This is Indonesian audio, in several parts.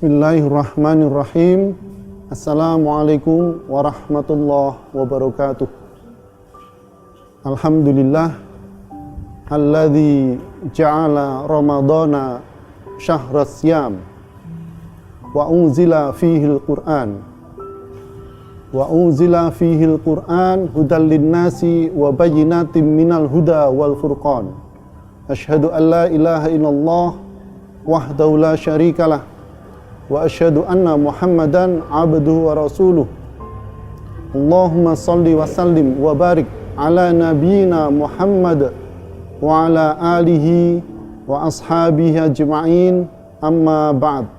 Bismillahirrahmanirrahim. Assalamualaikum warahmatullahi wabarakatuh. Alhamdulillah alladzi ja'ala ramadhana syahras syiyam wa unzila fihil Qur'an hudal linnasi wa bayyinatin minal huda wal furqan. Asyhadu an la ilaha illallah wahdahu la syarikalah wa asyhadu anna Muhammadan abduhu wa rasuluh. Allahumma salli wa sallim wa barik ala nabiyyina Muhammad wa ala alihi wa ashabihi ajma'in, amma ba'd.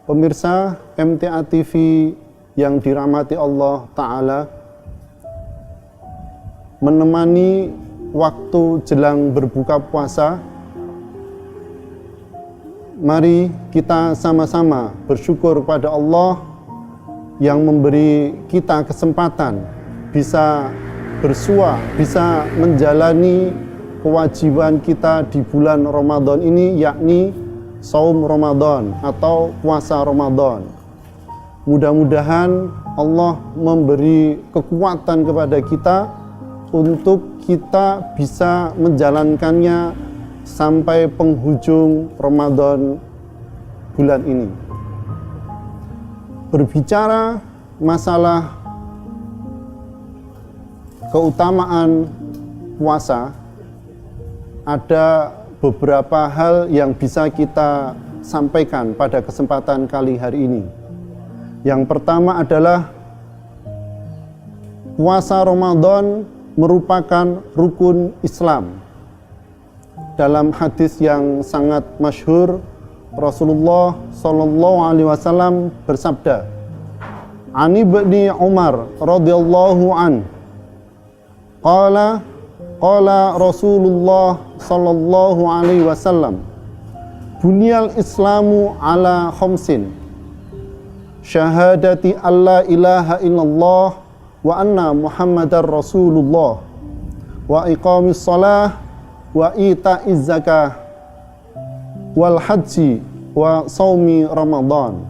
Pemirsa MTA TV yang dirahmati Allah Ta'ala, menemani waktu jelang berbuka puasa, mari kita sama-sama bersyukur pada Allah yang memberi kita kesempatan bisa bersua, bisa menjalani kewajiban kita di bulan Ramadan ini, yakni saum Ramadan atau puasa Ramadan. Mudah-mudahan Allah memberi kekuatan kepada kita untuk kita bisa menjalankannya sampai penghujung Ramadan bulan ini. Berbicara masalah keutamaan puasa, ada beberapa hal yang bisa kita sampaikan pada kesempatan kali hari ini. Yang pertama adalah puasa Ramadan merupakan rukun Islam. Dalam hadis yang sangat masyhur, Rasulullah sallallahu alaihi wasallam bersabda, "Ani ibni Umar radhiyallahu an, qala Rasulullah sallallahu alaihi wasallam, bunyal Islamu ala khamsin, syahadati alla ilaha illallah wa anna Muhammadar Rasulullah, wa iqamis shalah, wa ita'iz zakah, wal haji, wa saumi Ramadan."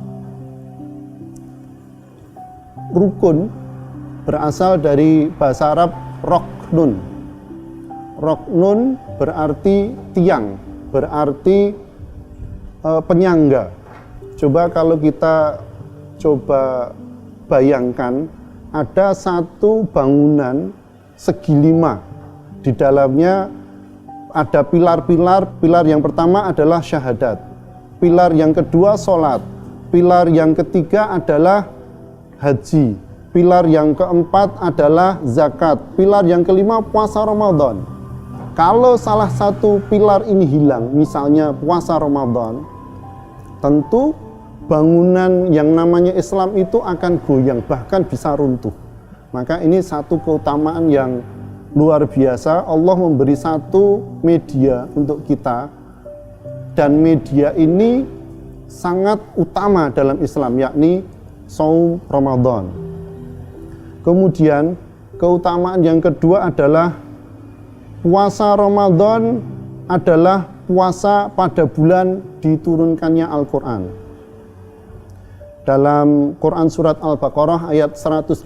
Rukun berasal dari bahasa Arab roknun. Roknun berarti tiang, berarti penyangga. Coba kalau kita bayangkan, ada satu bangunan segi 5, di dalamnya ada pilar-pilar. Pilar yang pertama adalah syahadat, pilar yang kedua sholat, pilar yang ketiga adalah haji, pilar yang keempat adalah zakat, pilar yang kelima puasa Ramadan. Kalau salah satu pilar ini hilang, misalnya puasa Ramadan, tentu bangunan yang namanya Islam itu akan goyang, bahkan bisa runtuh. Maka ini satu keutamaan yang luar biasa. Allah memberi satu media untuk kita, dan media ini sangat utama dalam Islam, yakni saum Ramadan. Kemudian keutamaan yang kedua adalah puasa Ramadan adalah puasa pada bulan diturunkannya Al-Quran. Dalam Quran surat Al-Baqarah ayat 185,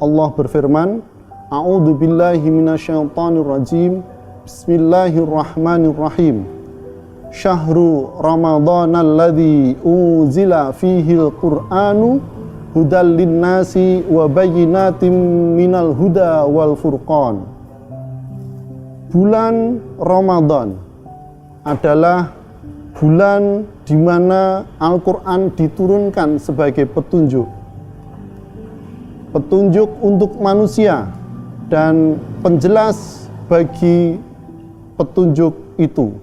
Allah berfirman, A'udzu billahi minasyaitonir rajim. Bismillahirrahmanirrahim. Syahru Ramadhanal ladzi unzila fihil Qur'anu hudal linnasi wa bayyinatin minal huda wal furqan. Bulan Ramadan adalah bulan di mana Al-Qur'an diturunkan sebagai petunjuk untuk manusia dan penjelas bagi petunjuk itu,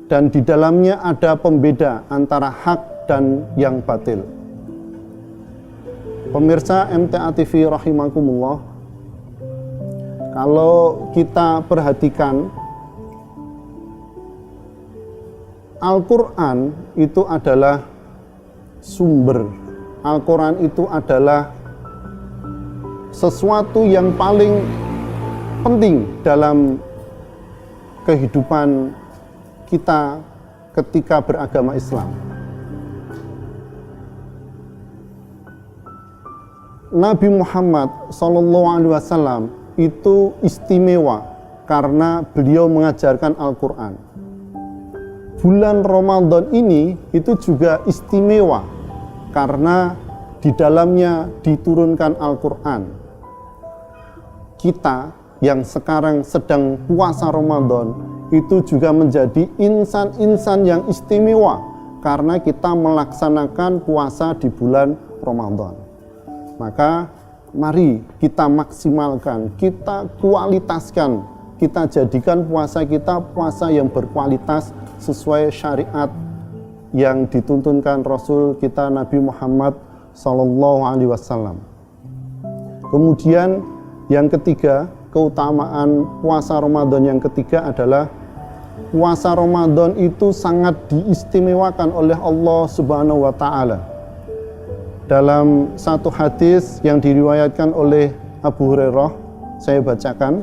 dan di dalamnya ada pembeda antara hak dan yang batil. Pemirsa MTA TV rahimakumullah, kalau kita perhatikan, Al-Quran itu adalah sumber, Al-Quran itu adalah sesuatu yang paling penting dalam kehidupan kita ketika beragama Islam. Nabi Muhammad SAW itu istimewa karena beliau mengajarkan Al-Quran. Bulan Ramadan ini itu juga istimewa karena di dalamnya diturunkan Al-Quran. Kita yang sekarang sedang puasa Ramadan itu juga menjadi insan-insan yang istimewa karena kita melaksanakan puasa di bulan Ramadan. Maka mari kita maksimalkan, kita kualitaskan, kita jadikan puasa kita puasa yang berkualitas sesuai syariat yang dituntunkan Rasul kita Nabi Muhammad SAW. Kemudian yang ketiga, keutamaan puasa Ramadan yang ketiga adalah puasa Ramadan itu sangat diistimewakan oleh Allah Subhanahu wa Ta'ala. Dalam satu hadis yang diriwayatkan oleh Abu Hurairah, saya bacakan.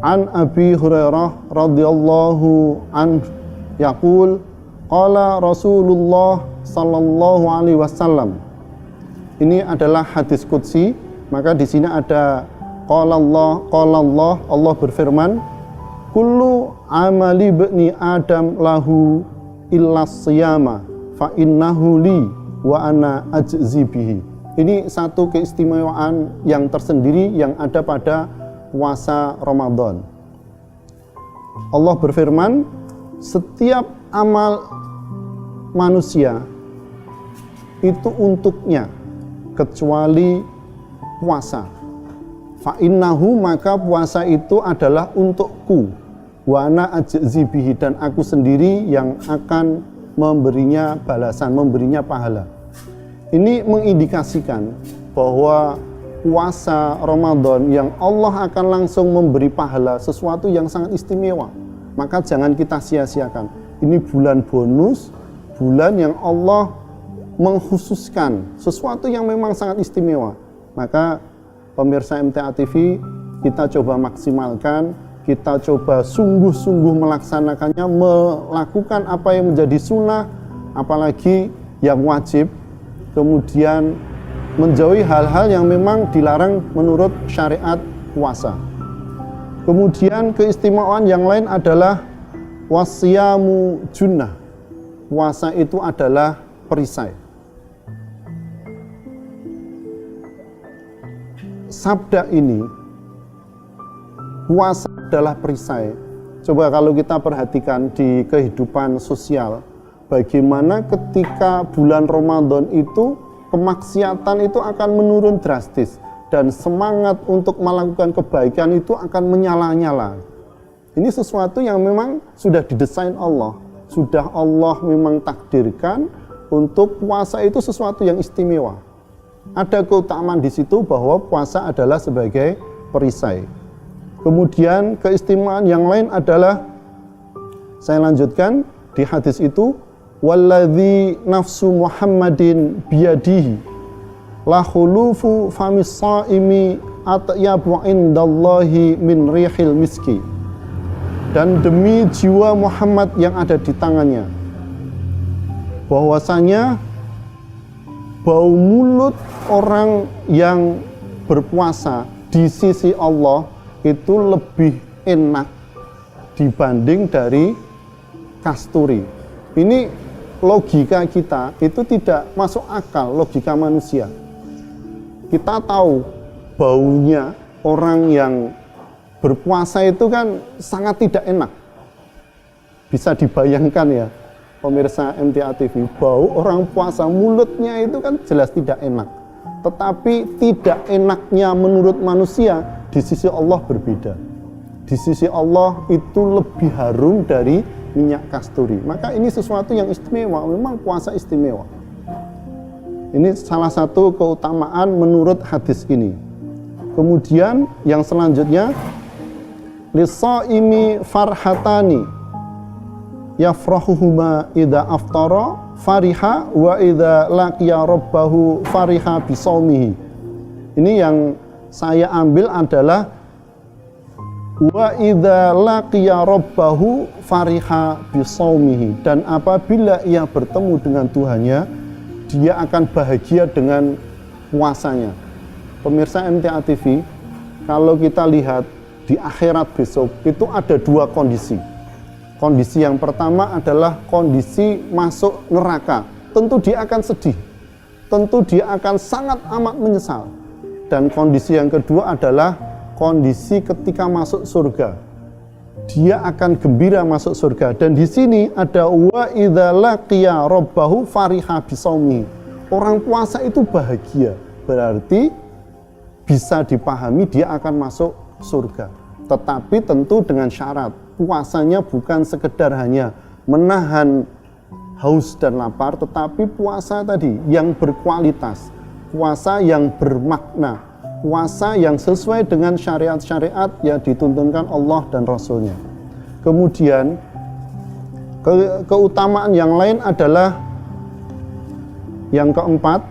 An Abi Hurairah radhiyallahu anhu yaqul qala Rasulullah sallallahu alaihi wasallam. Ini adalah hadis qudsi, maka di sini ada qala Allah berfirman, kullu amali ibni Adam lahu illa siyama fa innahu li wa ana ajzi bihi. Ini satu keistimewaan yang tersendiri yang ada pada puasa Ramadan. Allah berfirman, setiap amal manusia itu untuknya kecuali puasa. Fa innahu, maka puasa itu adalah untukku. Wa ana ajzi bihi, dan aku sendiri yang akan memberinya balasan, memberinya pahala. Ini mengindikasikan bahwa puasa Ramadan yang Allah akan langsung memberi pahala sesuatu yang sangat istimewa. Maka jangan kita sia-siakan. Ini bulan bonus, bulan yang Allah mengkhususkan sesuatu yang memang sangat istimewa. Maka pemirsa MTA TV, kita coba maksimalkan, kita coba sungguh-sungguh melaksanakannya, melakukan apa yang menjadi sunnah, apalagi yang wajib, kemudian menjauhi hal-hal yang memang dilarang menurut syariat puasa. Kemudian keistimewaan yang lain adalah wasiyamu junnah. Puasa itu adalah perisai. Sabda ini, puasa adalah perisai. Coba kalau kita perhatikan di kehidupan sosial, bagaimana ketika bulan Ramadan itu kemaksiatan itu akan menurun drastis dan semangat untuk melakukan kebaikan itu akan menyala-nyala. Ini sesuatu yang memang sudah didesain Allah, sudah Allah memang takdirkan untuk puasa itu sesuatu yang istimewa. Ada keutamaan di situ bahwa puasa adalah sebagai perisai. Kemudian keistimewaan yang lain adalah, saya lanjutkan di hadis itu, walladzi nafsu Muhammadin biyadihi la khulufu famis shaimi atyabu indallahi min rihil miski. Dan demi jiwa Muhammad yang ada di tangannya, bahwasanya bau mulut orang yang berpuasa di sisi Allah itu lebih enak dibanding dari kasturi. Ini logika kita itu tidak masuk akal, logika manusia. Kita tahu baunya orang yang berpuasa itu kan sangat tidak enak. Bisa dibayangkan ya pemirsa MTA TV, bau orang puasa mulutnya itu kan jelas tidak enak. Tetapi tidak enaknya menurut manusia di sisi Allah berbeda. Di sisi Allah itu lebih harum dari minyak kasturi. Maka ini sesuatu yang istimewa, memang puasa istimewa. Ini salah satu keutamaan menurut hadis ini. Kemudian yang selanjutnya, lis-shaimi farhatani yafrahuhuma idza aftara fariha wa idza laqiya rabbahu fariha bisaumihi. Ini yang saya ambil adalah wa idza laqiya rabbahu fariha bisaumihi, dan apabila ia bertemu dengan Tuhannya, dia akan bahagia dengan puasanya. pemirsa MTA TV, kalau kita lihat di akhirat besok itu ada dua kondisi. Kondisi yang pertama adalah kondisi masuk neraka. Tentu dia akan sedih, tentu dia akan sangat amat menyesal. Dan kondisi yang kedua adalah kondisi ketika masuk surga. Dia akan gembira masuk surga. Dan di sini ada wa idza laqiya rabbahu fariha bisaumi. Orang puasa itu bahagia, berarti bisa dipahami dia akan masuk surga. Tetapi tentu dengan syarat, puasanya bukan sekedar hanya menahan haus dan lapar, tetapi puasa tadi yang berkualitas, puasa yang bermakna, puasa yang sesuai dengan syariat-syariat yang dituntunkan Allah dan Rasul-Nya. Kemudian keutamaan yang lain adalah yang keempat,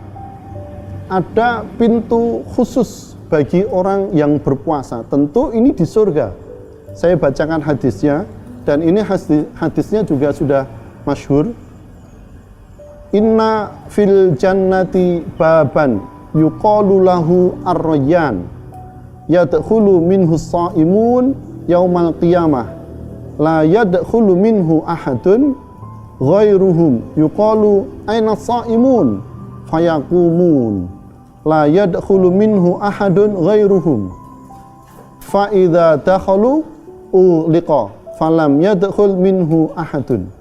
ada pintu khusus bagi orang yang berpuasa. Tentu ini di surga. Saya bacakan hadisnya, dan ini hadisnya juga sudah masyhur. Inna fil jannati baban yuqalu lahu ar-rayyan yadkhulu minhu as-sha'imun yaumal qiyamah la yadkhulu minhu ahadun ghairuhum yuqalu aina as-sha'imun fayaqumun la yadkhulu minhu ahadun ghairuhum fa idza dakhalu uliqa falam yadkhul minhu ahadun.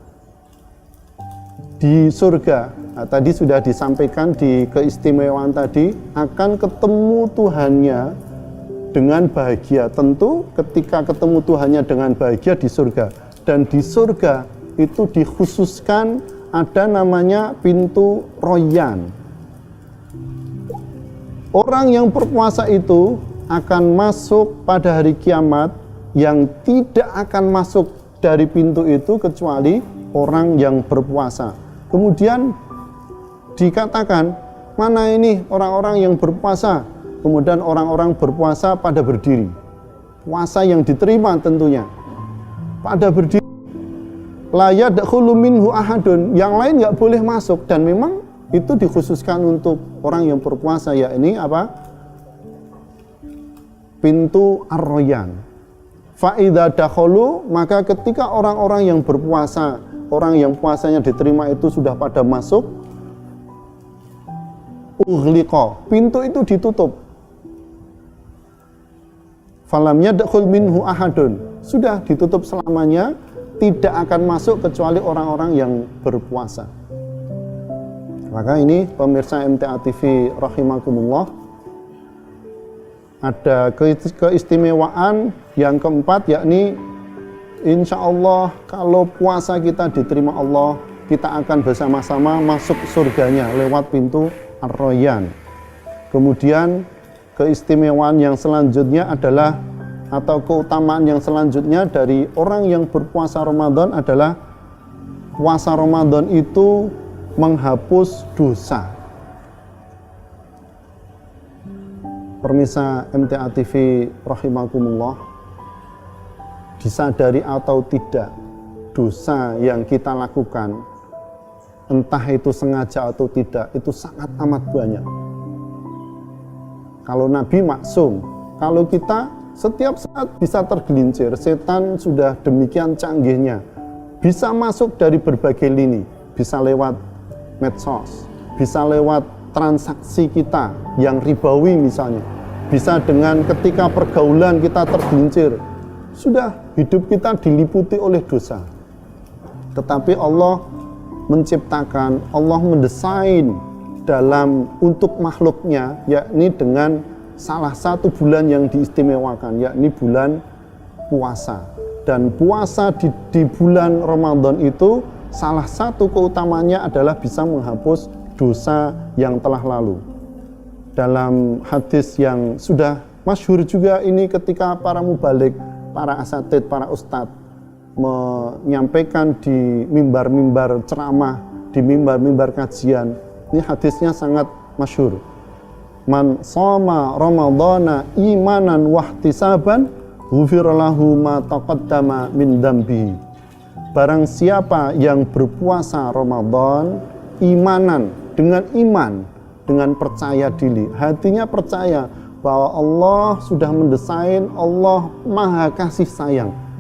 Di surga, tadi sudah disampaikan di keistimewaan tadi, akan ketemu Tuhannya dengan bahagia. Tentu ketika ketemu Tuhannya dengan bahagia di surga. Dan di surga itu dikhususkan ada namanya pintu Royan. Orang yang berpuasa itu akan masuk pada hari kiamat, yang tidak akan masuk dari pintu itu kecuali orang yang berpuasa. Kemudian dikatakan, mana ini orang-orang yang berpuasa? Kemudian orang-orang berpuasa pada berdiri. Puasa yang diterima tentunya. Pada berdiri. La yadkhulu minhu ahadun. Yang lain nggak boleh masuk. Dan memang itu dikhususkan untuk orang yang berpuasa, yakni apa? Pintu Ar-Rayyan. Fa idza dakhalu, maka ketika orang-orang yang berpuasa, orang yang puasanya diterima itu sudah pada masuk, ughliqa, pintu itu ditutup. Falam yadkhul minhu ahadun, sudah ditutup selamanya, tidak akan masuk kecuali orang-orang yang berpuasa. Maka ini pemirsa MTA TV rahimakumullah, ada keistimewaan yang keempat, yakni insya Allah kalau puasa kita diterima Allah, kita akan bersama-sama masuk surganya lewat pintu Ar-Rayyan. Kemudian keistimewaan yang selanjutnya adalah, atau keutamaan yang selanjutnya dari orang yang berpuasa Ramadan adalah, puasa Ramadan itu menghapus dosa. Pemirsa MTA TV rahimakumullah, disadari atau tidak, dosa yang kita lakukan, entah itu sengaja atau tidak, itu sangat amat banyak. Kalau Nabi maksum, kalau kita setiap saat bisa tergelincir, setan sudah demikian canggihnya, bisa masuk dari berbagai lini, bisa lewat medsos, bisa lewat transaksi kita yang ribawi misalnya, bisa dengan ketika pergaulan kita tergelincir, sudah hidup kita diliputi oleh dosa. Tetapi Allah menciptakan, Allah mendesain dalam untuk makhluknya, yakni dengan salah satu bulan yang diistimewakan, yakni bulan puasa. Dan puasa di bulan Ramadan itu salah satu keutamanya adalah bisa menghapus dosa yang telah lalu. Dalam hadis yang sudah masyhur juga ini, ketika para mubalik, para asatid, para ustadz menyampaikan di mimbar-mimbar ceramah, di mimbar-mimbar kajian, ini hadisnya sangat masyhur. Man shoma ramadhana imanan wahtisaban ghufira lahu ma taqaddama min dzambihi. Barang siapa yang berpuasa Ramadan imanan, dengan iman, dengan percaya diri, hatinya percaya bahwa Allah sudah mendesain, Allah maha kasih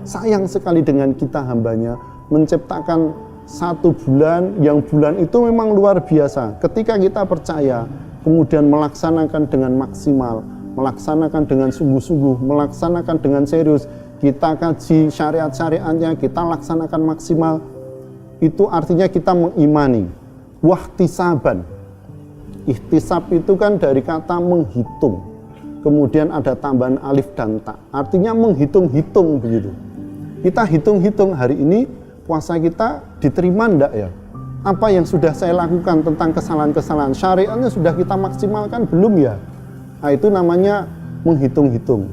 sayang sekali dengan kita hambanya, menciptakan satu bulan, yang bulan itu memang luar biasa. Ketika kita percaya, kemudian melaksanakan dengan maksimal, melaksanakan dengan sungguh-sungguh, melaksanakan dengan serius, kita kaji syariat-syariatnya, kita laksanakan maksimal, itu artinya kita mengimani. Wahtisaban, ihtisab itu kan dari kata menghitung, kemudian ada tambahan alif dan ta, artinya menghitung-hitung begitu. Kita hitung-hitung, hari ini puasa kita diterima enggak ya? Apa yang sudah saya lakukan tentang kesalahan-kesalahan syariatnya sudah kita maksimalkan belum ya? Nah, itu namanya menghitung-hitung.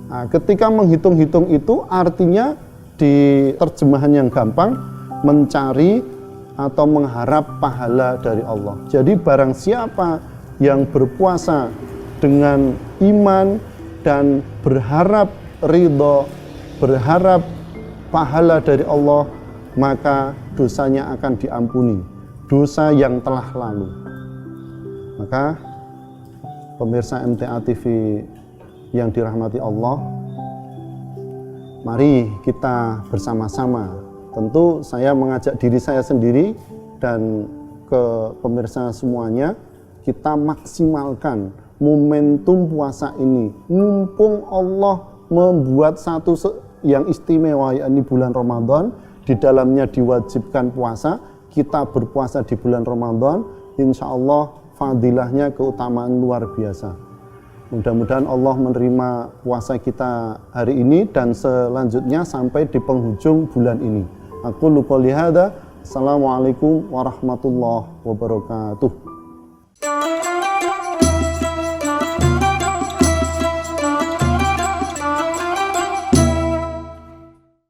Nah, ketika menghitung-hitung itu artinya di terjemahan yang gampang, mencari atau mengharap pahala dari Allah. Jadi barang siapa yang berpuasa dengan iman dan berharap ridho, berharap pahala dari Allah, maka dosanya akan diampuni, dosa yang telah lalu. Maka pemirsa MTA TV yang dirahmati Allah, mari kita bersama-sama, tentu saya mengajak diri saya sendiri dan ke pemirsa semuanya, kita maksimalkan momentum puasa ini. Mumpung Allah membuat satu yang istimewa, yakni bulan Ramadan, di dalamnya diwajibkan puasa, kita berpuasa di bulan Ramadan, insya Allah fadilahnya keutamaan luar biasa. Mudah-mudahan Allah menerima puasa kita hari ini dan selanjutnya sampai di penghujung bulan ini. Aku lupa lihada. Assalamualaikum warahmatullahi wabarakatuh.